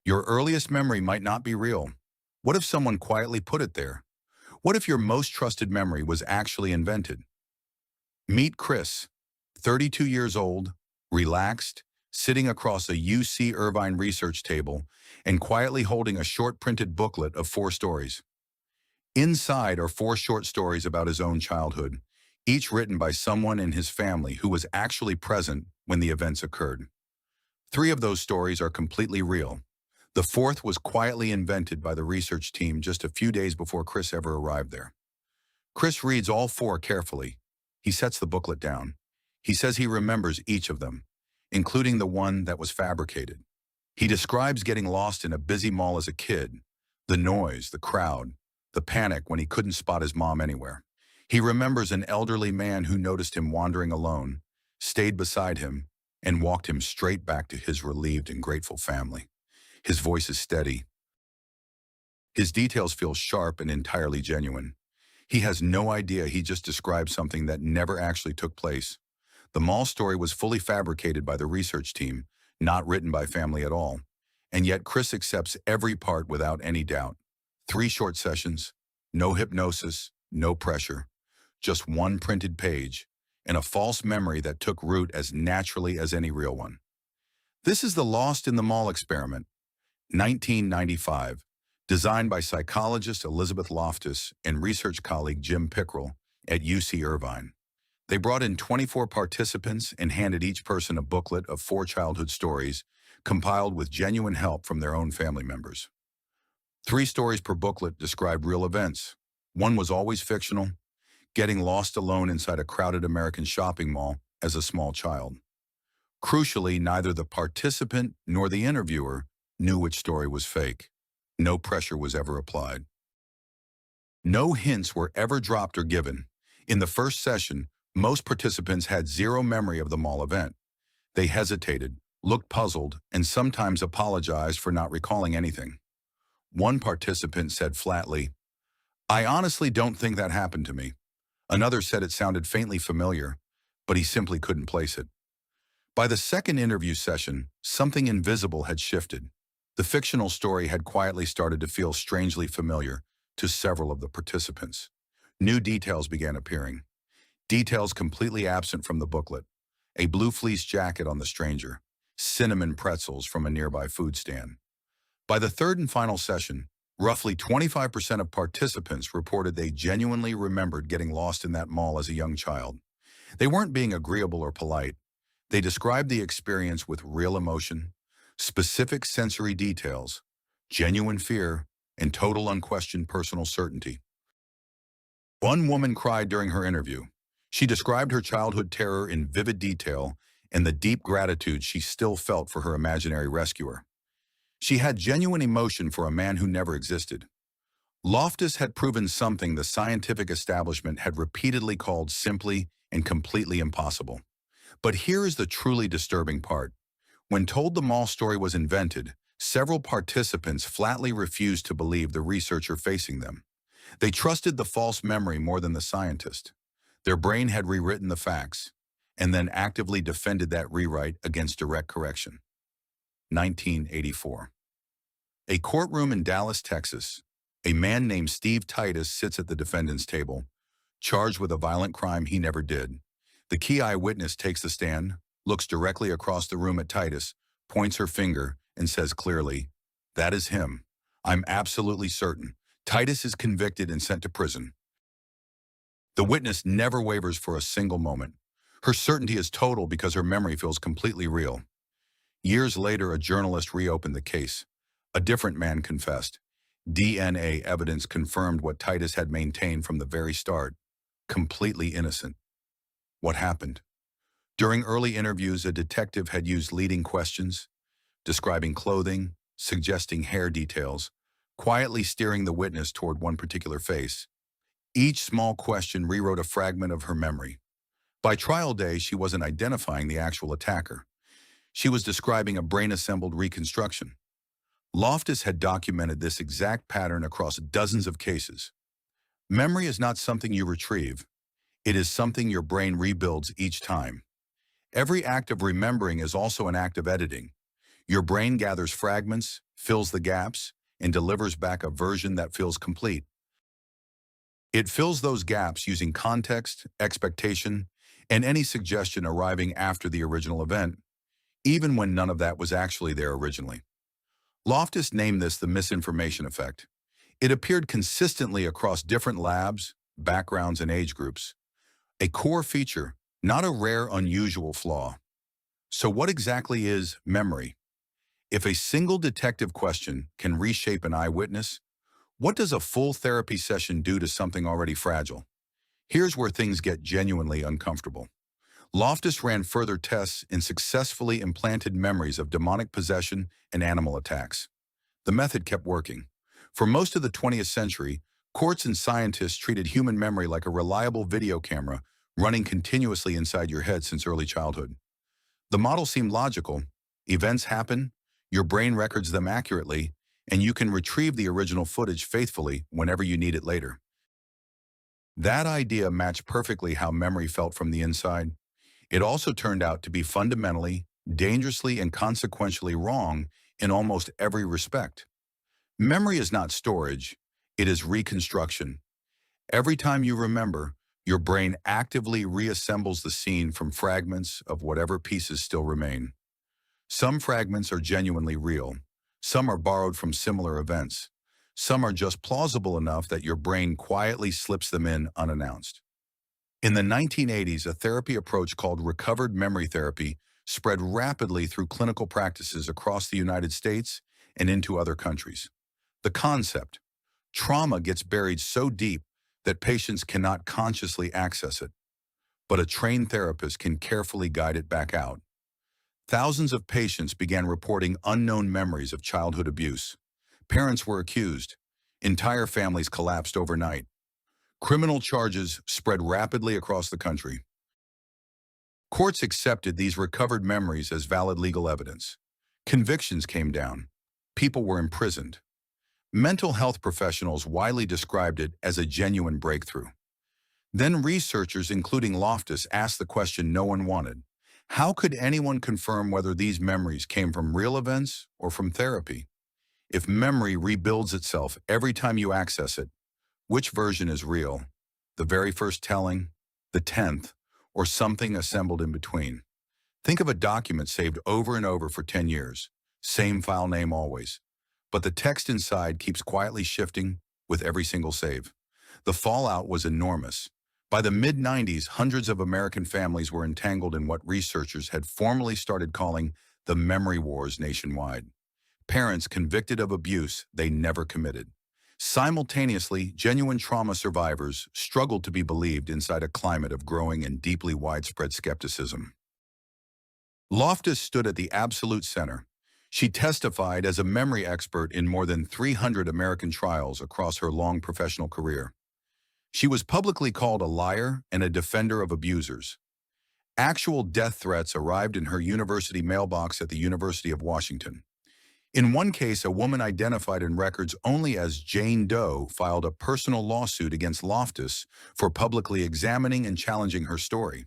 Your earliest memory might not be real. What if someone quietly put it there? What if your most trusted memory was actually invented? Meet Chris, 32 years old, relaxed, sitting across a UC Irvine research table and quietly holding a short printed booklet of 4 stories. Inside are 4 short stories about his own childhood, each written by someone in his family who was actually present when the events occurred. 3 of those stories are completely real. The fourth was quietly invented by the research team just a few days before Chris ever arrived there. Chris reads all 4 carefully. He sets the booklet down. He says he remembers each of them, including the one that was fabricated. He describes getting lost in a busy mall as a kid, the noise, the crowd, the panic when he couldn't spot his mom anywhere. He remembers an elderly man who noticed him wandering alone, stayed beside him, and walked him straight back to his relieved and grateful family. His voice is steady. His details feel sharp and entirely genuine. He has no idea he just described something that never actually took place. The mall story was fully fabricated by the research team, not written by family at all. And yet Chris accepts every part without any doubt. 3 short sessions, no hypnosis, no pressure, just one printed page, and a false memory that took root as naturally as any real one. This is the Lost in the Mall experiment, 1995, designed by psychologist Elizabeth Loftus and research colleague Jim Pickrell at UC Irvine. They brought in 24 participants and handed each person a booklet of 4 childhood stories compiled with genuine help from their own family members. 3 stories per booklet described real events. One was always fictional, getting lost alone inside a crowded American shopping mall as a small child. Crucially, neither the participant nor the interviewer knew which story was fake. No pressure was ever applied. No hints were ever dropped or given. In the first session, most participants had zero memory of the mall event. They hesitated, looked puzzled, and sometimes apologized for not recalling anything. One participant said flatly, "I honestly don't think that happened to me." Another said it sounded faintly familiar, but he simply couldn't place it. By the second interview session, something invisible had shifted. The fictional story had quietly started to feel strangely familiar to several of the participants. New details began appearing. Details completely absent from the booklet. A blue fleece jacket on the stranger. Cinnamon pretzels from a nearby food stand. By the third and final session, roughly 25% of participants reported they genuinely remembered getting lost in that mall as a young child. They weren't being agreeable or polite. They described the experience with real emotion, specific sensory details, genuine fear, and total unquestioned personal certainty. One woman cried during her interview. She described her childhood terror in vivid detail and the deep gratitude she still felt for her imaginary rescuer. She had genuine emotion for a man who never existed. Loftus had proven something the scientific establishment had repeatedly called simply and completely impossible. But here is the truly disturbing part. When told the mall story was invented, several participants flatly refused to believe the researcher facing them. They trusted the false memory more than the scientist. Their brain had rewritten the facts, and then actively defended that rewrite against direct correction. 1984. A courtroom in Dallas, Texas. A man named Steve Titus sits at the defendant's table, charged with a violent crime he never did. The key eyewitness takes the stand, looks directly across the room at Titus, points her finger, and says clearly, "That is him. I'm absolutely certain." Titus is convicted and sent to prison. The witness never wavers for a single moment. Her certainty is total because her memory feels completely real. Years later, a journalist reopened the case. A different man confessed. DNA evidence confirmed what Titus had maintained from the very start. Completely innocent. What happened? During early interviews, a detective had used leading questions, describing clothing, suggesting hair details, quietly steering the witness toward one particular face. Each small question rewrote a fragment of her memory. By trial day, she wasn't identifying the actual attacker. She was describing a brain-assembled reconstruction. Loftus had documented this exact pattern across dozens of cases. Memory is not something you retrieve. It is something your brain rebuilds each time. Every act of remembering is also an act of editing. Your brain gathers fragments, fills the gaps, and delivers back a version that feels complete. It fills those gaps using context, expectation, and any suggestion arriving after the original event, even when none of that was actually there originally. Loftus named this the misinformation effect. It appeared consistently across different labs, backgrounds, and age groups. A core feature, not a rare, unusual flaw. So what exactly is memory? If a single detective question can reshape an eyewitness, what does a full therapy session do to something already fragile? Here's where things get genuinely uncomfortable. Loftus ran further tests and successfully implanted memories of demonic possession and animal attacks. The method kept working. For most of the 20th century, courts and scientists treated human memory like a reliable video camera running continuously inside your head since early childhood. The model seemed logical. Events happen, your brain records them accurately, and you can retrieve the original footage faithfully whenever you need it later. That idea matched perfectly how memory felt from the inside. It also turned out to be fundamentally, dangerously, and consequentially wrong in almost every respect. Memory is not storage, it is reconstruction. Every time you remember, your brain actively reassembles the scene from fragments of whatever pieces still remain. Some fragments are genuinely real. Some are borrowed from similar events. Some are just plausible enough that your brain quietly slips them in unannounced. In the 1980s, a therapy approach called recovered memory therapy spread rapidly through clinical practices across the United States and into other countries. The concept, trauma gets buried so deep that patients cannot consciously access it, but a trained therapist can carefully guide it back out. Thousands of patients began reporting unknown memories of childhood abuse. Parents were accused. Entire families collapsed overnight. Criminal charges spread rapidly across the country. Courts accepted these recovered memories as valid legal evidence. Convictions came down. People were imprisoned. Mental health professionals widely described it as a genuine breakthrough. Then researchers, including Loftus, asked the question no one wanted. How could anyone confirm whether these memories came from real events or from therapy? If memory rebuilds itself every time you access it, which version is real? The very first telling, the 10th, or something assembled in between? Think of a document saved over and over for 10 years. Same file name always. But the text inside keeps quietly shifting with every single save. The fallout was enormous. By the mid-90s, hundreds of American families were entangled in what researchers had formally started calling the memory wars nationwide. Parents convicted of abuse they never committed. Simultaneously, genuine trauma survivors struggled to be believed inside a climate of growing and deeply widespread skepticism. Loftus stood at the absolute center. She testified as a memory expert in more than 300 American trials across her long professional career. She was publicly called a liar and a defender of abusers. Actual death threats arrived in her university mailbox at the University of Washington. In one case, a woman identified in records only as Jane Doe filed a personal lawsuit against Loftus for publicly examining and challenging her story.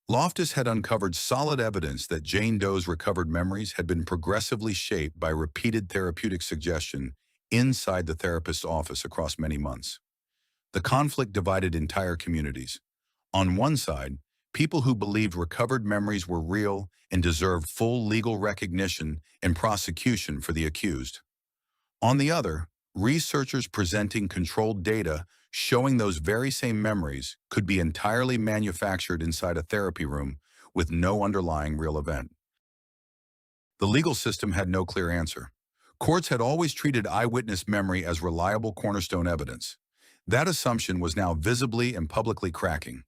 Loftus had uncovered solid evidence that Jane Doe's recovered memories had been progressively shaped by repeated therapeutic suggestion inside the therapist's office across many months. The conflict divided entire communities. On one side, people who believed recovered memories were real and deserved full legal recognition and prosecution for the accused. On the other, researchers presenting controlled data showing those very same memories could be entirely manufactured inside a therapy room with no underlying real event. The legal system had no clear answer. Courts had always treated eyewitness memory as reliable cornerstone evidence. That assumption was now visibly and publicly cracking.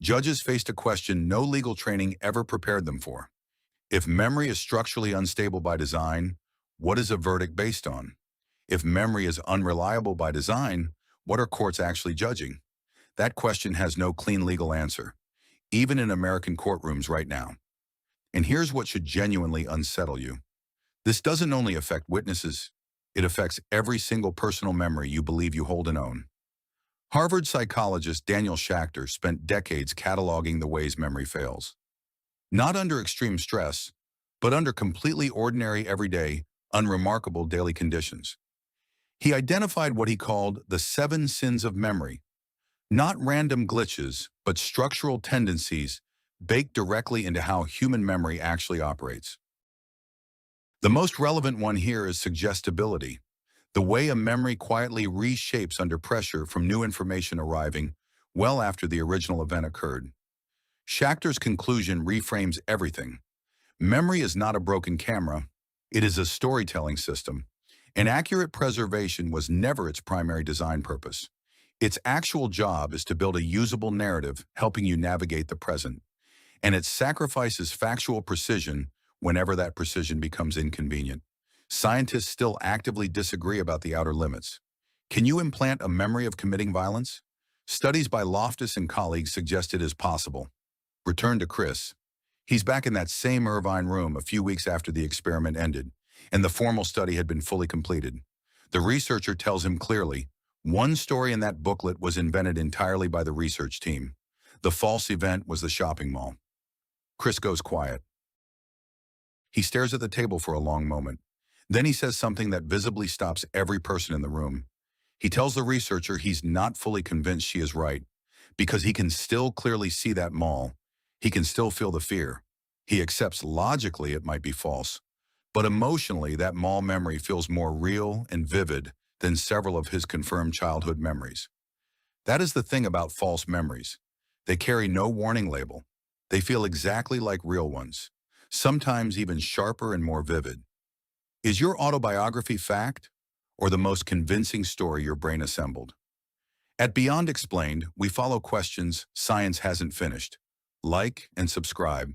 Judges faced a question no legal training ever prepared them for. If memory is structurally unstable by design, what is a verdict based on? If memory is unreliable by design, what are courts actually judging? That question has no clean legal answer, even in American courtrooms right now. And here's what should genuinely unsettle you. This doesn't only affect witnesses, it affects every single personal memory you believe you hold and own. Harvard psychologist Daniel Schachter spent decades cataloging the ways memory fails. Not under extreme stress, but under completely ordinary, everyday, unremarkable daily conditions. He identified what he called the 7 sins of memory, not random glitches, but structural tendencies baked directly into how human memory actually operates. The most relevant one here is suggestibility, the way a memory quietly reshapes under pressure from new information arriving well after the original event occurred. Schachter's conclusion reframes everything. Memory is not a broken camera, it is a storytelling system. And accurate preservation was never its primary design purpose. Its actual job is to build a usable narrative helping you navigate the present. And it sacrifices factual precision whenever that precision becomes inconvenient. Scientists still actively disagree about the outer limits. Can you implant a memory of committing violence? Studies by Loftus and colleagues suggest it is possible. Return to Chris. He's back in that same Irvine room a few weeks after the experiment ended, and the formal study had been fully completed. The researcher tells him clearly, one story in that booklet was invented entirely by the research team. The false event was the shopping mall. Chris goes quiet. He stares at the table for a long moment. Then he says something that visibly stops every person in the room. He tells the researcher he's not fully convinced she is right, because he can still clearly see that mall. He can still feel the fear. He accepts logically it might be false, but emotionally that mall memory feels more real and vivid than several of his confirmed childhood memories. That is the thing about false memories. They carry no warning label. They feel exactly like real ones, sometimes even sharper and more vivid. Is your autobiography fact, or the most convincing story your brain assembled? At Beyond Explained, we follow questions science hasn't finished. Like and subscribe